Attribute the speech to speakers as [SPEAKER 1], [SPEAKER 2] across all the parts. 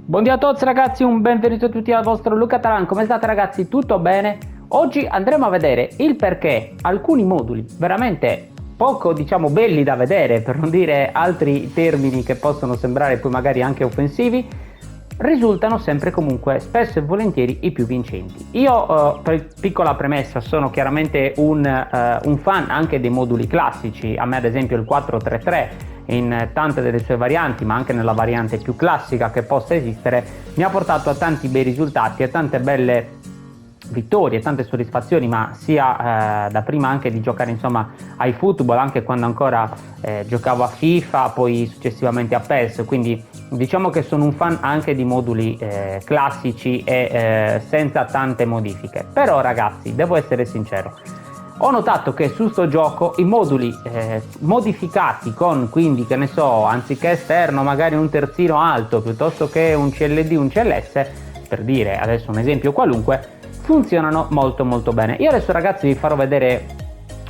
[SPEAKER 1] Buongiorno a tutti ragazzi, un benvenuto a tutti al vostro Luca Taran. Come state ragazzi? Tutto bene? Oggi andremo a vedere il perché alcuni moduli veramente poco belli da vedere, per non dire altri termini che possono sembrare poi magari anche offensivi, risultano sempre comunque spesso e volentieri i più vincenti. Io, per piccola premessa, sono chiaramente un fan anche dei moduli classici. A me ad esempio il 433 in tante delle sue varianti, ma anche nella variante più classica che possa esistere, mi ha portato a tanti bei risultati, a tante belle vittorie, tante soddisfazioni, ma sia da prima anche di giocare insomma ai football, anche quando ancora giocavo a FIFA, poi successivamente a PES, quindi diciamo che sono un fan anche di moduli classici e senza tante modifiche. Però ragazzi, devo essere sincero, ho notato che su sto gioco i moduli modificati con, quindi che ne so, anziché esterno magari un terzino alto piuttosto che un CLD, un CLS, per dire adesso un esempio qualunque, funzionano molto molto bene. Io adesso ragazzi vi farò vedere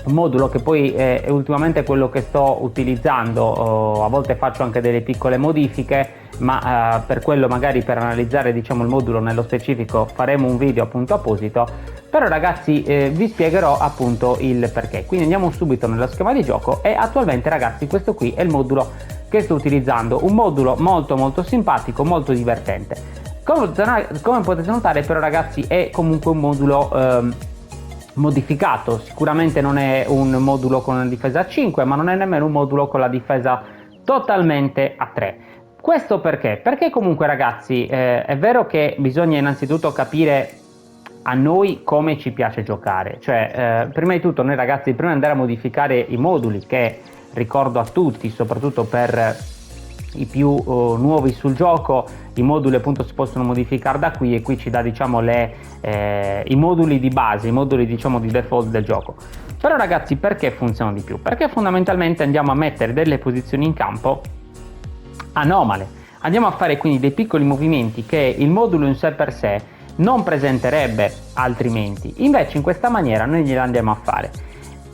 [SPEAKER 1] un modulo che poi è ultimamente quello che sto utilizzando. A volte faccio anche delle piccole modifiche, ma per quello magari per analizzare diciamo il modulo nello specifico faremo un video appunto apposito. Però ragazzi vi spiegherò appunto il perché. Quindi andiamo subito nello schema di gioco e attualmente ragazzi questo qui è il modulo che sto utilizzando, un modulo molto molto simpatico, molto divertente. Come potete notare però ragazzi è comunque un modulo modificato, sicuramente non è un modulo con la difesa a 5, ma non è nemmeno un modulo con la difesa totalmente a 3. Questo perché? Perché comunque ragazzi è vero che bisogna innanzitutto capire a noi come ci piace giocare, cioè prima di tutto noi ragazzi prima di andare a modificare i moduli, che ricordo a tutti soprattutto per i più nuovi sul gioco, i moduli appunto si possono modificare da qui, e qui ci dà diciamo i moduli di base, i moduli diciamo di default del gioco. Però ragazzi perché funzionano di più? Perché fondamentalmente andiamo a mettere delle posizioni in campo anomale, andiamo a fare quindi dei piccoli movimenti che il modulo in sé per sé non presenterebbe altrimenti, invece in questa maniera noi gliela andiamo a fare.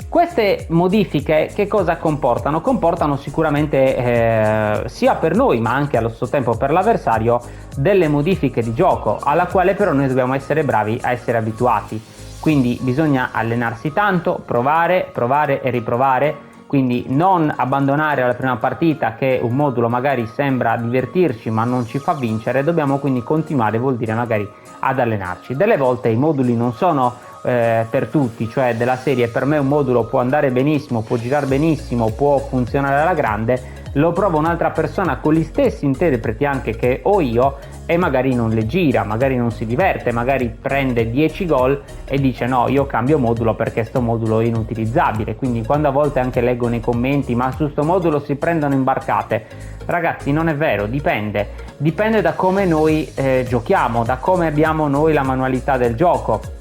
[SPEAKER 1] Queste modifiche che cosa comportano? Comportano sicuramente sia per noi ma anche allo stesso tempo per l'avversario delle modifiche di gioco, alla quale però noi dobbiamo essere bravi a essere abituati. Quindi bisogna allenarsi tanto, provare e riprovare, quindi non abbandonare alla prima partita che un modulo magari sembra divertirci ma non ci fa vincere, dobbiamo quindi continuare, vuol dire magari ad allenarci. Delle volte i moduli non sono per tutti, cioè della serie per me un modulo può andare benissimo, può girare benissimo, può funzionare alla grande, lo prova un'altra persona con gli stessi interpreti anche che ho io e magari non le gira, magari non si diverte, magari prende 10 gol e dice no, io cambio modulo perché sto modulo è inutilizzabile. Quindi quando a volte anche leggo nei commenti ma su sto modulo si prendono imbarcate, ragazzi non è vero, dipende da come noi giochiamo, da come abbiamo noi la manualità del gioco,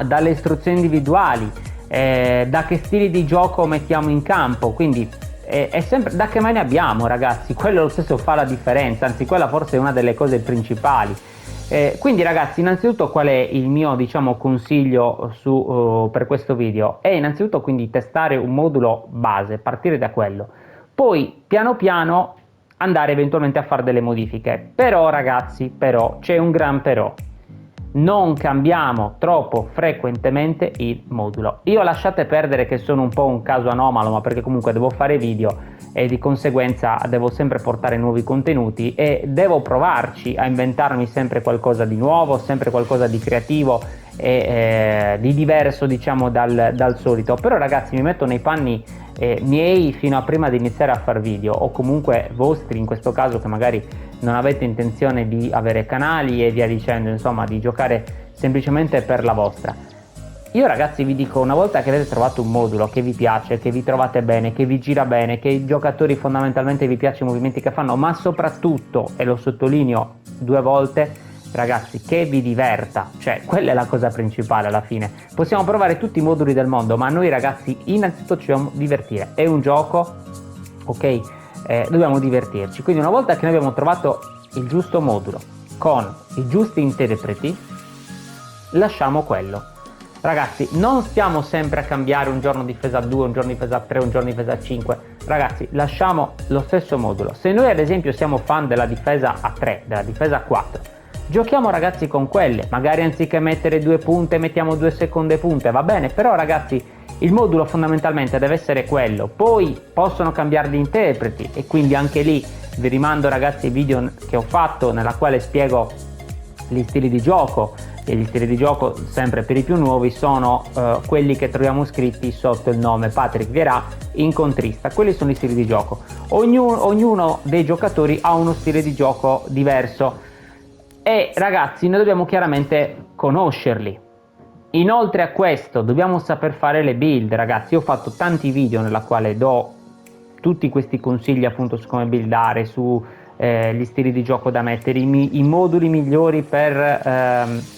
[SPEAKER 1] dalle istruzioni individuali, da che stili di gioco mettiamo in campo, quindi è sempre da che mani abbiamo ragazzi, quello lo stesso fa la differenza, anzi quella forse è una delle cose principali. Quindi ragazzi innanzitutto qual è il mio diciamo consiglio per questo video? È innanzitutto quindi testare un modulo base, partire da quello, poi piano piano andare eventualmente a fare delle modifiche. Però ragazzi, però c'è un gran però: non cambiamo troppo frequentemente il modulo. Io lasciate perdere che sono un po' un caso anomalo, ma perché comunque devo fare video e di conseguenza devo sempre portare nuovi contenuti e devo provarci a inventarmi sempre qualcosa di nuovo, sempre qualcosa di creativo e di diverso diciamo dal solito. Però ragazzi mi metto nei panni miei fino a prima di iniziare a fare video, o comunque vostri in questo caso, che magari non avete intenzione di avere canali e via dicendo, insomma di giocare semplicemente per la vostra. Io ragazzi vi dico, una volta che avete trovato un modulo che vi piace, che vi trovate bene, che vi gira bene, che i giocatori fondamentalmente vi piacciono i movimenti che fanno, ma soprattutto, e lo sottolineo 2 volte, ragazzi, che vi diverta, cioè quella è la cosa principale alla fine. Possiamo provare tutti i moduli del mondo, ma noi ragazzi innanzitutto ci dobbiamo divertire, è un gioco, ok? Dobbiamo divertirci. Quindi una volta che noi abbiamo trovato il giusto modulo con i giusti interpreti, lasciamo quello. Ragazzi, non stiamo sempre a cambiare un giorno difesa 2, un giorno difesa 3, un giorno difesa 5. Ragazzi, lasciamo lo stesso modulo. Se noi ad esempio siamo fan della difesa a 3, della difesa a 4, giochiamo ragazzi con quelle. Magari anziché mettere 2 punte mettiamo 2 seconde punte, va bene? Però ragazzi, il modulo fondamentalmente deve essere quello. Poi possono cambiare gli interpreti e quindi anche lì vi rimando ragazzi ai video che ho fatto nella quale spiego gli stili di gioco. E gli stili di gioco, sempre per i più nuovi, sono quelli che troviamo scritti sotto il nome Patrick Vieira incontrista. Quelli sono gli stili di gioco. Ognuno dei giocatori ha uno stile di gioco diverso e ragazzi noi dobbiamo chiaramente conoscerli. Inoltre a questo dobbiamo saper fare le build, ragazzi. Io ho fatto tanti video nella quale do tutti questi consigli appunto su come buildare, su gli stili di gioco da mettere, i moduli migliori per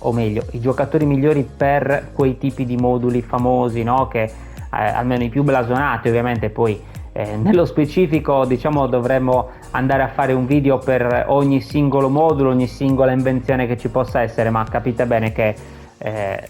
[SPEAKER 1] o meglio, i giocatori migliori per quei tipi di moduli famosi, no? Che almeno i più blasonati, ovviamente poi nello specifico diciamo dovremmo andare a fare un video per ogni singolo modulo, ogni singola invenzione che ci possa essere, ma capite bene che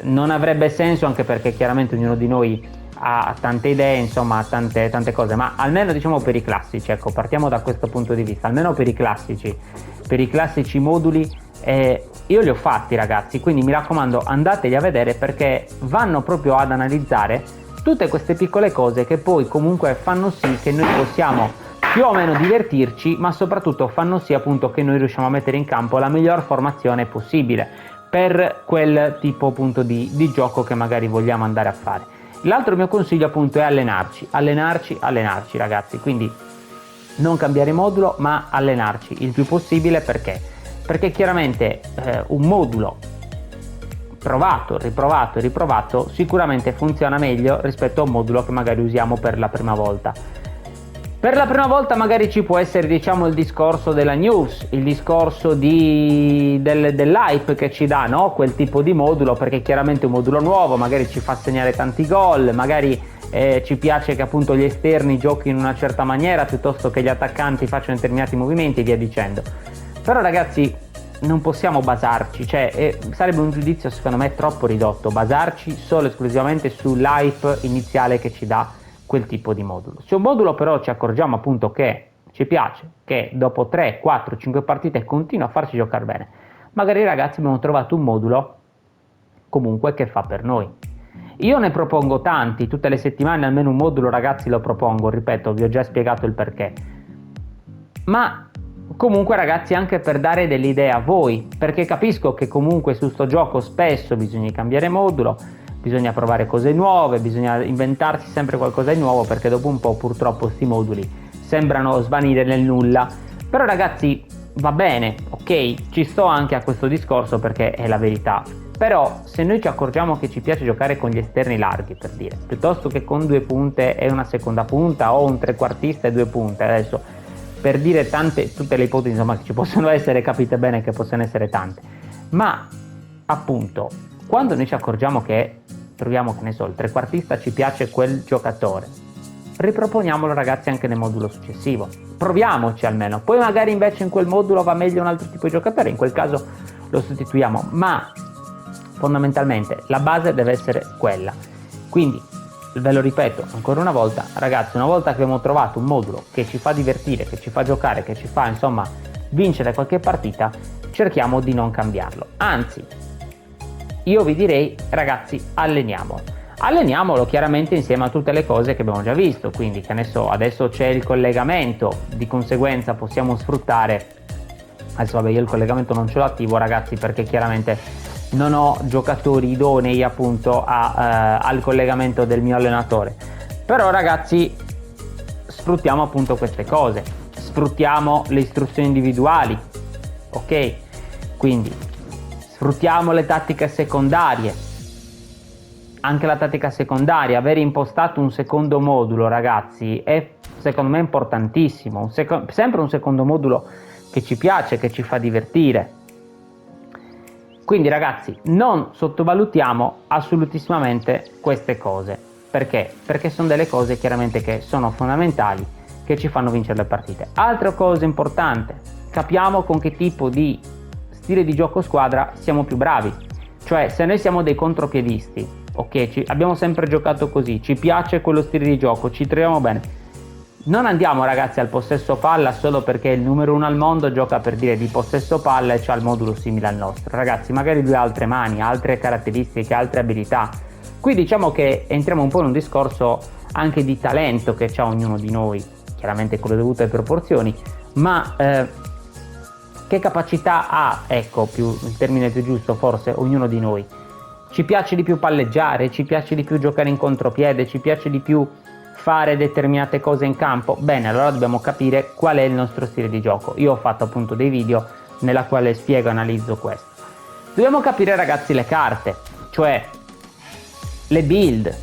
[SPEAKER 1] non avrebbe senso, anche perché chiaramente ognuno di noi ha tante idee, insomma tante cose, ma almeno diciamo per i classici, ecco, partiamo da questo punto di vista, almeno per i classici moduli io li ho fatti ragazzi, quindi mi raccomando andateli a vedere perché vanno proprio ad analizzare tutte queste piccole cose che poi comunque fanno sì che noi possiamo più o meno divertirci, ma soprattutto fanno sì appunto che noi riusciamo a mettere in campo la miglior formazione possibile per quel tipo appunto di gioco che magari vogliamo andare a fare. L'altro mio consiglio appunto è allenarci ragazzi, quindi non cambiare modulo ma allenarci il più possibile. Perché chiaramente un modulo provato, riprovato e riprovato sicuramente funziona meglio rispetto a un modulo che magari usiamo per la prima volta. Per la prima volta magari ci può essere diciamo il discorso della news, il discorso dell'hype che ci dà, no? Quel tipo di modulo, perché chiaramente un modulo nuovo magari ci fa segnare tanti gol, magari ci piace che appunto gli esterni giochino in una certa maniera piuttosto che gli attaccanti facciano determinati movimenti e via dicendo. Però ragazzi non possiamo basarci, sarebbe un giudizio secondo me troppo ridotto basarci solo e esclusivamente sull'hype iniziale che ci dà quel tipo di modulo. Se un modulo però ci accorgiamo appunto che ci piace, che dopo 3, 4, 5 partite continua a farci giocare bene, magari ragazzi abbiamo trovato un modulo comunque che fa per noi. Io ne propongo tanti, tutte le settimane almeno un modulo ragazzi lo propongo, ripeto, vi ho già spiegato il perché, ma comunque ragazzi anche per dare delle idee a voi, perché capisco che comunque su sto gioco spesso bisogna cambiare modulo, bisogna provare cose nuove, bisogna inventarsi sempre qualcosa di nuovo, perché dopo un po' purtroppo sti moduli sembrano svanire nel nulla. Però ragazzi va bene, ok, ci sto anche a questo discorso perché è la verità, però se noi ci accorgiamo che ci piace giocare con gli esterni larghi, per dire, piuttosto che con 2 punte e una seconda punta o un trequartista e 2 punte, adesso per dire tutte le ipotesi insomma che ci possono essere, capite bene che possono essere tante, ma appunto quando noi ci accorgiamo che troviamo, che ne so, il trequartista ci piace quel giocatore, riproponiamolo ragazzi anche nel modulo successivo, proviamoci almeno, poi magari invece in quel modulo va meglio un altro tipo di giocatore, in quel caso lo sostituiamo, ma fondamentalmente la base deve essere quella. Quindi ve lo ripeto ancora una volta ragazzi, una volta che abbiamo trovato un modulo che ci fa divertire, che ci fa giocare, che ci fa insomma vincere qualche partita, cerchiamo di non cambiarlo, anzi io vi direi ragazzi alleniamolo chiaramente insieme a tutte le cose che abbiamo già visto, quindi che ne so, adesso c'è il collegamento, di conseguenza possiamo sfruttare, adesso vabbè io il collegamento non ce l'ho attivo ragazzi perché chiaramente non ho giocatori idonei appunto al collegamento del mio allenatore, però ragazzi sfruttiamo appunto queste cose, sfruttiamo le istruzioni individuali, ok? Quindi sfruttiamo le tattiche secondarie, anche la tattica secondaria, aver impostato un secondo modulo ragazzi è secondo me importantissimo, sempre un secondo modulo che ci piace, che ci fa divertire. Quindi ragazzi non sottovalutiamo assolutissimamente queste cose, perché? Perché sono delle cose chiaramente che sono fondamentali, che ci fanno vincere le partite. Altra cosa importante, capiamo con che tipo di stile di gioco squadra siamo più bravi, Cioè, se noi siamo dei contropiedisti, ok, abbiamo sempre giocato così, ci piace quello stile di gioco, ci troviamo bene, non andiamo ragazzi al possesso palla solo perché il numero uno al mondo gioca, per dire, di possesso palla e c'ha il modulo simile al nostro. Ragazzi, magari lui ha altre mani, altre caratteristiche, altre abilità. Qui diciamo che entriamo un po' in un discorso anche di talento che c'ha ognuno di noi, chiaramente con le dovute proporzioni, ma che capacità ha, ecco, il termine più giusto forse, ognuno di noi. Ci piace di più palleggiare, ci piace di più giocare in contropiede, ci piace di più fare determinate cose in campo. Bene, allora dobbiamo capire qual è il nostro stile di gioco. Io ho fatto appunto dei video nella quale spiego e analizzo questo. Dobbiamo capire ragazzi le carte, cioè le build.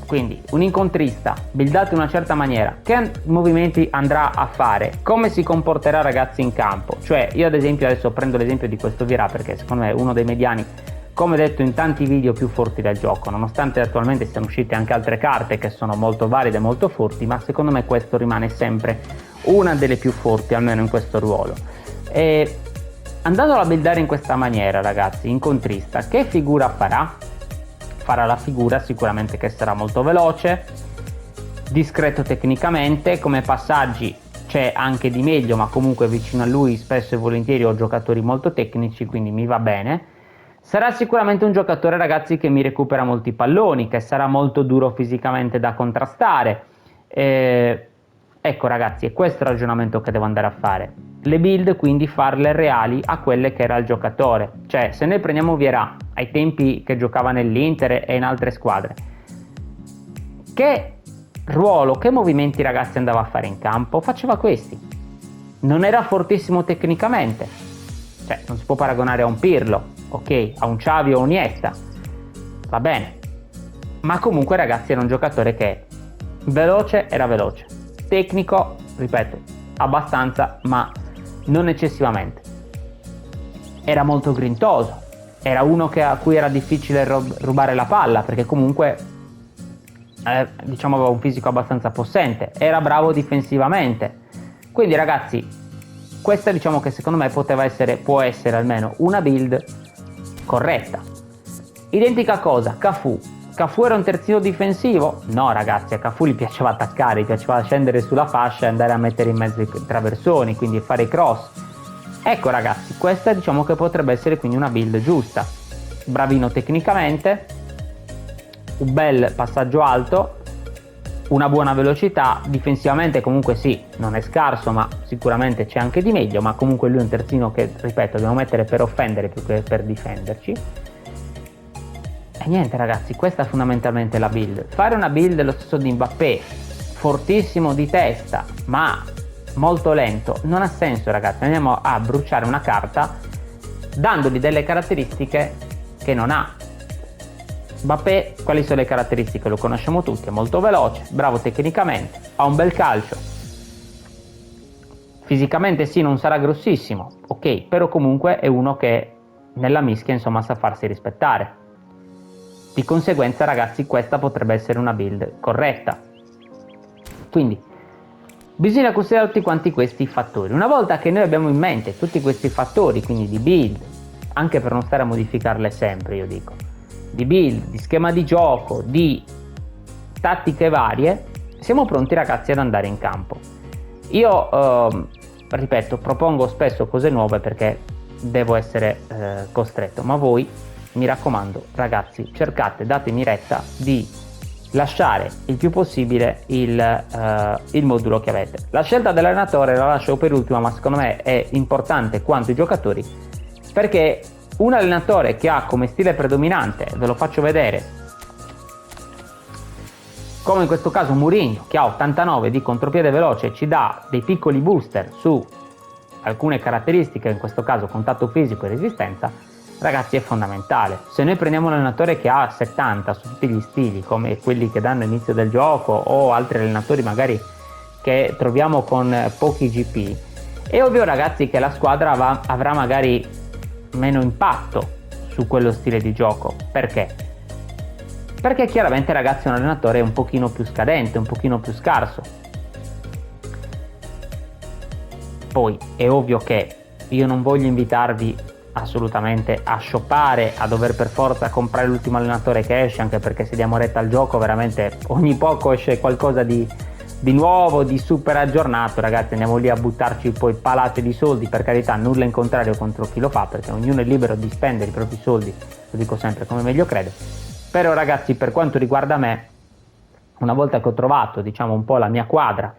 [SPEAKER 1] Quindi un incontrista buildato in una certa maniera, che movimenti andrà a fare, come si comporterà ragazzi in campo. Cioè io ad esempio adesso prendo l'esempio di questo Vira perché secondo me è uno dei mediani, come detto in tanti video, più forti del gioco, nonostante attualmente siano uscite anche altre carte che sono molto valide e molto forti, ma secondo me questo rimane sempre una delle più forti, almeno in questo ruolo. E andandolo a buildare in questa maniera ragazzi, incontrista, che figura farà? Farà la figura sicuramente che sarà molto veloce, discreto tecnicamente, come passaggi c'è anche di meglio, ma comunque vicino a lui spesso e volentieri ho giocatori molto tecnici, quindi mi va bene. Sarà sicuramente un giocatore ragazzi che mi recupera molti palloni, che sarà molto duro fisicamente da contrastare. Ecco ragazzi, è questo il ragionamento che devo andare a fare. Le build quindi farle reali a quelle che era il giocatore. Cioè se noi prendiamo Vieira ai tempi che giocava nell'Inter e in altre squadre, che ruolo, che movimenti ragazzi andava a fare in campo? Faceva questi. Non era fortissimo tecnicamente, cioè non si può paragonare a un Pirlo, ok, a un Xavi o un Iniesta, va bene, ma comunque ragazzi era un giocatore che era veloce, tecnico, ripeto, abbastanza, ma non eccessivamente, era molto grintoso, era uno a cui era difficile rubare la palla perché comunque diciamo aveva un fisico abbastanza possente, era bravo difensivamente. Quindi ragazzi, questa diciamo che secondo me può essere almeno una build corretta. Identica cosa Cafu era un terzino difensivo? No ragazzi, a Cafu gli piaceva attaccare, gli piaceva scendere sulla fascia e andare a mettere in mezzo i traversoni, quindi fare i cross. Ecco ragazzi, questa diciamo che potrebbe essere quindi una build giusta. Bravino tecnicamente, un bel passaggio alto, una buona velocità, difensivamente comunque sì, non è scarso, ma sicuramente c'è anche di meglio, ma comunque lui è un terzino che, ripeto, dobbiamo mettere per offendere più che per difenderci. E niente ragazzi, questa è fondamentalmente la build. Fare una build lo stesso di Mbappé, fortissimo di testa, ma molto lento, non ha senso ragazzi. Andiamo a bruciare una carta dandogli delle caratteristiche che non ha. Mbappé, quali sono le caratteristiche? Lo conosciamo tutti, è molto veloce, bravo tecnicamente, ha un bel calcio, fisicamente sì non sarà grossissimo, ok, però comunque è uno che nella mischia insomma sa farsi rispettare. Di conseguenza ragazzi questa potrebbe essere una build corretta. Quindi bisogna considerare tutti quanti questi fattori. Una volta che noi abbiamo in mente tutti questi fattori, quindi di build, anche per non stare a modificarle sempre, io dico, di build, di schema di gioco, di tattiche varie, siamo pronti ragazzi ad andare in campo. Io ripeto, propongo spesso cose nuove perché devo essere costretto, ma voi mi raccomando ragazzi, cercate, datemi retta di lasciare il più possibile il modulo che avete. La scelta dell'allenatore la lascio per ultima, ma secondo me è importante quanto i giocatori, perché un allenatore che ha come stile predominante, ve lo faccio vedere, come in questo caso Mourinho, che ha 89 di contropiede veloce, ci dà dei piccoli booster su alcune caratteristiche, in questo caso contatto fisico e resistenza, ragazzi è fondamentale. Se noi prendiamo un allenatore che ha 70 su tutti gli stili, come quelli che danno all'inizio del gioco, o altri allenatori magari che troviamo con pochi GP, è ovvio ragazzi che la squadra avrà magari meno impatto su quello stile di gioco. Perché? Perché chiaramente ragazzi è un allenatore un pochino più scadente, un pochino più scarso. Poi è ovvio che io non voglio invitarvi assolutamente a shoppare, a dover per forza comprare l'ultimo allenatore che esce, anche perché se diamo retta al gioco veramente ogni poco esce qualcosa di nuovo, di super aggiornato. Ragazzi, andiamo lì a buttarci poi palate di soldi, per carità, nulla in contrario contro chi lo fa, perché ognuno è libero di spendere i propri soldi, lo dico sempre, come meglio crede. Però ragazzi, per quanto riguarda me, una volta che ho trovato diciamo un po' la mia quadra,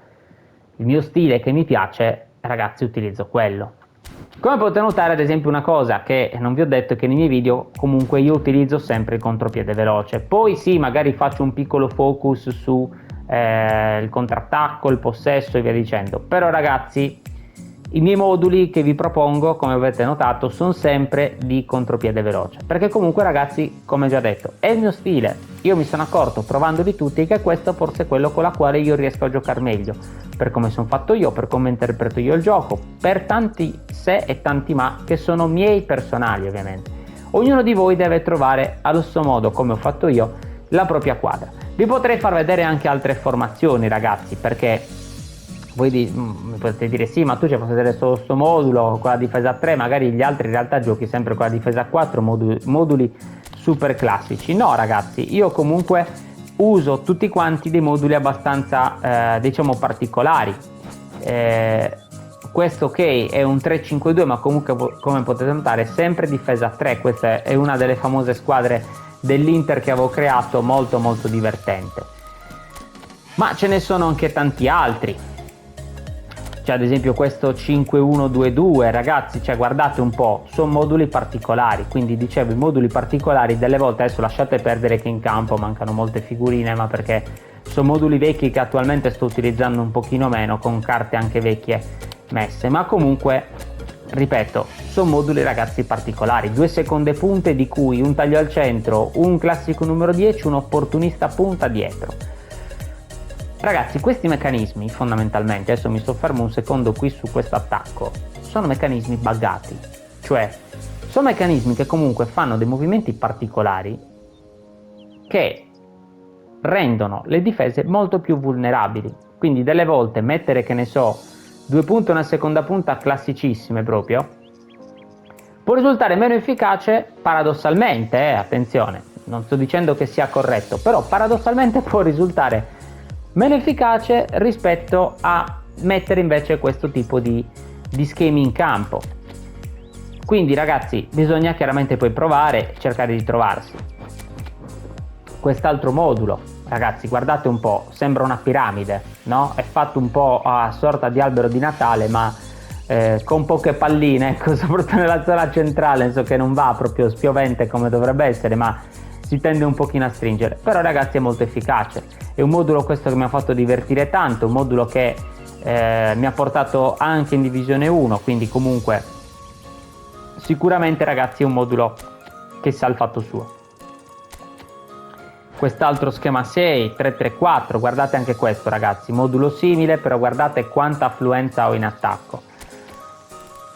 [SPEAKER 1] il mio stile che mi piace, ragazzi, utilizzo quello. Come potete notare, ad esempio, una cosa che non vi ho detto è che nei miei video comunque io utilizzo sempre il contropiede veloce. Poi sì, magari faccio un piccolo focus su il contrattacco, il possesso e via dicendo. Però ragazzi, i miei moduli che vi propongo, come avete notato, sono sempre di contropiede veloce. Perché comunque ragazzi, come già detto, è il mio stile. Io mi sono accorto, provandoli tutti, che questo forse è quello con la quale io riesco a giocare meglio. Per come sono fatto io, per come interpreto io il gioco, per tanti se e tanti ma che sono miei personali ovviamente. Ognuno di voi deve trovare allo stesso modo, come ho fatto io, la propria quadra. Vi potrei far vedere anche altre formazioni ragazzi, perché voi mi potete dire sì, ma tu ci fai vedere solo questo modulo con la difesa 3, magari gli altri in realtà giochi sempre con la difesa 4, moduli super classici. No ragazzi, io comunque uso tutti quanti dei moduli abbastanza diciamo particolari. Questo ok è un 3-5-2, ma comunque come potete notare è sempre difesa 3. Questa è una delle famose squadre dell'Inter che avevo creato, molto molto divertente. Ma ce ne sono anche tanti altri. C'è ad esempio questo 5-1-2-2, ragazzi, cioè guardate un po', sono moduli particolari, quindi dicevo i moduli particolari delle volte, adesso lasciate perdere che in campo mancano molte figurine, ma perché sono moduli vecchi che attualmente sto utilizzando un pochino meno, con carte anche vecchie messe, ma comunque, ripeto, sono moduli ragazzi particolari, 2 seconde punte di cui un taglio al centro, un classico numero 10, un opportunista punta dietro. Ragazzi, questi meccanismi fondamentalmente, adesso mi soffermo un secondo qui su questo attacco, sono meccanismi buggati, cioè sono meccanismi che comunque fanno dei movimenti particolari che rendono le difese molto più vulnerabili. Quindi delle volte mettere, che ne so, 2 punte e una seconda punta classicissime proprio, può risultare meno efficace paradossalmente, attenzione, non sto dicendo che sia corretto, però paradossalmente può risultare meno efficace rispetto a mettere invece questo tipo di schemi in campo. Quindi ragazzi, bisogna chiaramente poi provare e cercare di trovarsi. Quest'altro modulo, ragazzi, guardate un po', sembra una piramide, no? È fatto un po' a sorta di albero di Natale, ma con poche palline, ecco, soprattutto nella zona centrale, so che non va proprio spiovente come dovrebbe essere, ma si tende un pochino a stringere. Però ragazzi è molto efficace. È un modulo questo che mi ha fatto divertire tanto, un modulo che mi ha portato anche in divisione 1, quindi comunque sicuramente ragazzi è un modulo che sa il fatto suo. Quest'altro schema 6, 3-3-4, guardate anche questo ragazzi, modulo simile, però guardate quanta affluenza ho in attacco.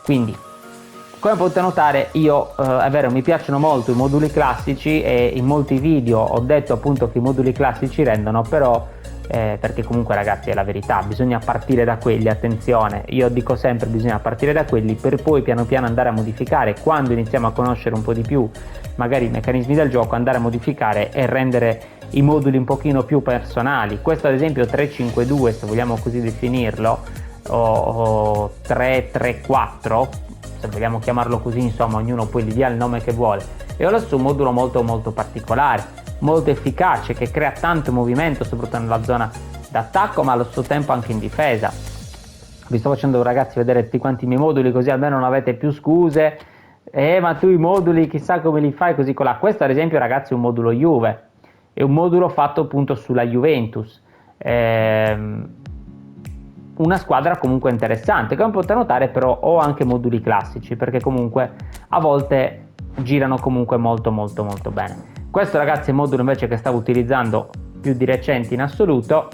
[SPEAKER 1] Quindi, come potete notare, io è vero, mi piacciono molto i moduli classici e in molti video ho detto appunto che i moduli classici rendono, però perché comunque ragazzi è la verità, bisogna partire da quelli, attenzione, io dico sempre bisogna partire da quelli per poi piano piano andare a modificare, quando iniziamo a conoscere un po' di più magari i meccanismi del gioco, andare a modificare e rendere i moduli un pochino più personali. Questo ad esempio 3-5-2, se vogliamo così definirlo, o 3-3-4, se vogliamo chiamarlo così, insomma ognuno poi gli dia il nome che vuole, e ho lassù un modulo molto molto particolare, molto efficace, che crea tanto movimento soprattutto nella zona d'attacco ma allo stesso tempo anche in difesa. Vi sto facendo ragazzi vedere tutti quanti i miei moduli, così almeno non avete più scuse, ma tu i moduli chissà come li fai così colà. Questo ad esempio ragazzi è un modulo Juve, è un modulo fatto appunto sulla Juventus, una squadra comunque interessante. Come potete notare però ho anche moduli classici, perché comunque a volte girano comunque molto molto molto bene. Questo ragazzi è il modulo invece che stavo utilizzando più di recente in assoluto,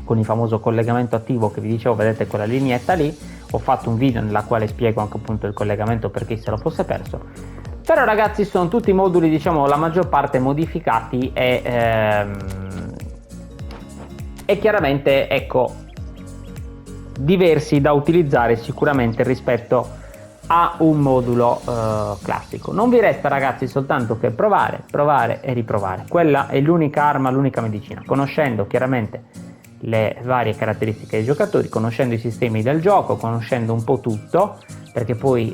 [SPEAKER 1] con il famoso collegamento attivo che vi dicevo, vedete quella lineetta lì, ho fatto un video nella quale spiego anche appunto il collegamento per chi se lo fosse perso. Però ragazzi sono tutti moduli, diciamo la maggior parte modificati e chiaramente ecco diversi da utilizzare sicuramente rispetto a un modulo classico. Non vi resta, ragazzi, soltanto che provare, provare e riprovare. Quella è l'unica arma, l'unica medicina, conoscendo chiaramente le varie caratteristiche dei giocatori, conoscendo i sistemi del gioco, conoscendo un po' tutto, perché poi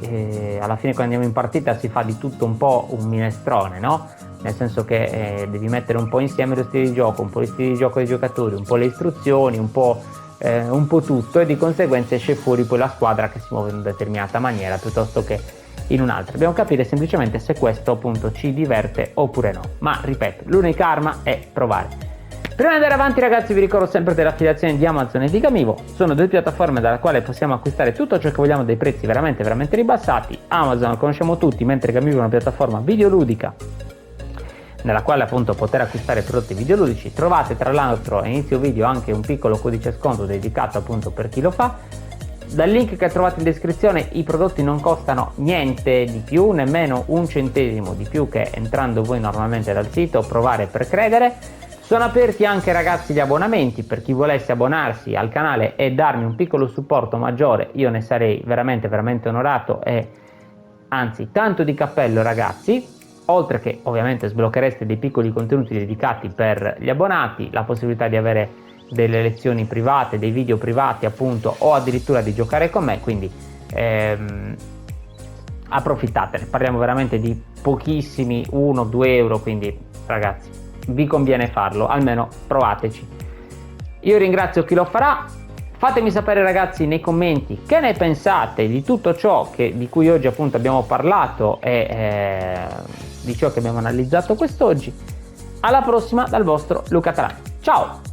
[SPEAKER 1] alla fine quando andiamo in partita si fa di tutto un po' un minestrone, no? Nel senso che devi mettere un po' insieme lo stile di gioco, un po' gli stili di gioco dei giocatori, un po' le istruzioni, un po' tutto, e di conseguenza esce fuori poi la squadra che si muove in una determinata maniera piuttosto che in un'altra. Dobbiamo capire semplicemente se questo appunto ci diverte oppure no, ma ripeto, l'unica arma è provare. Prima di andare avanti, ragazzi, vi ricordo sempre delle affiliazioni di Amazon e di Gamivo. Sono due piattaforme dalla quale possiamo acquistare tutto ciò che vogliamo a dei prezzi veramente veramente ribassati. Amazon lo conosciamo tutti, mentre Gamivo è una piattaforma videoludica nella quale appunto poter acquistare prodotti videoludici. Trovate tra l'altro a inizio video anche un piccolo codice sconto dedicato appunto per chi lo fa. Dal link che trovate in descrizione i prodotti non costano niente di più, nemmeno un centesimo di più che entrando voi normalmente dal sito. Provare per credere. Sono aperti anche, ragazzi, gli abbonamenti per chi volesse abbonarsi al canale e darmi un piccolo supporto maggiore. Io ne sarei veramente veramente onorato, e anzi tanto di cappello, ragazzi. Oltre che ovviamente sblocchereste dei piccoli contenuti dedicati per gli abbonati, la possibilità di avere delle lezioni private, dei video privati appunto, o addirittura di giocare con me, quindi approfittatene. Parliamo veramente di pochissimi 1-2 euro, quindi ragazzi vi conviene farlo, almeno provateci. Io ringrazio chi lo farà. Fatemi sapere, ragazzi, nei commenti che ne pensate di tutto ciò di cui oggi appunto abbiamo parlato e di ciò che abbiamo analizzato quest'oggi. Alla prossima dal vostro Luca Taranto. Ciao!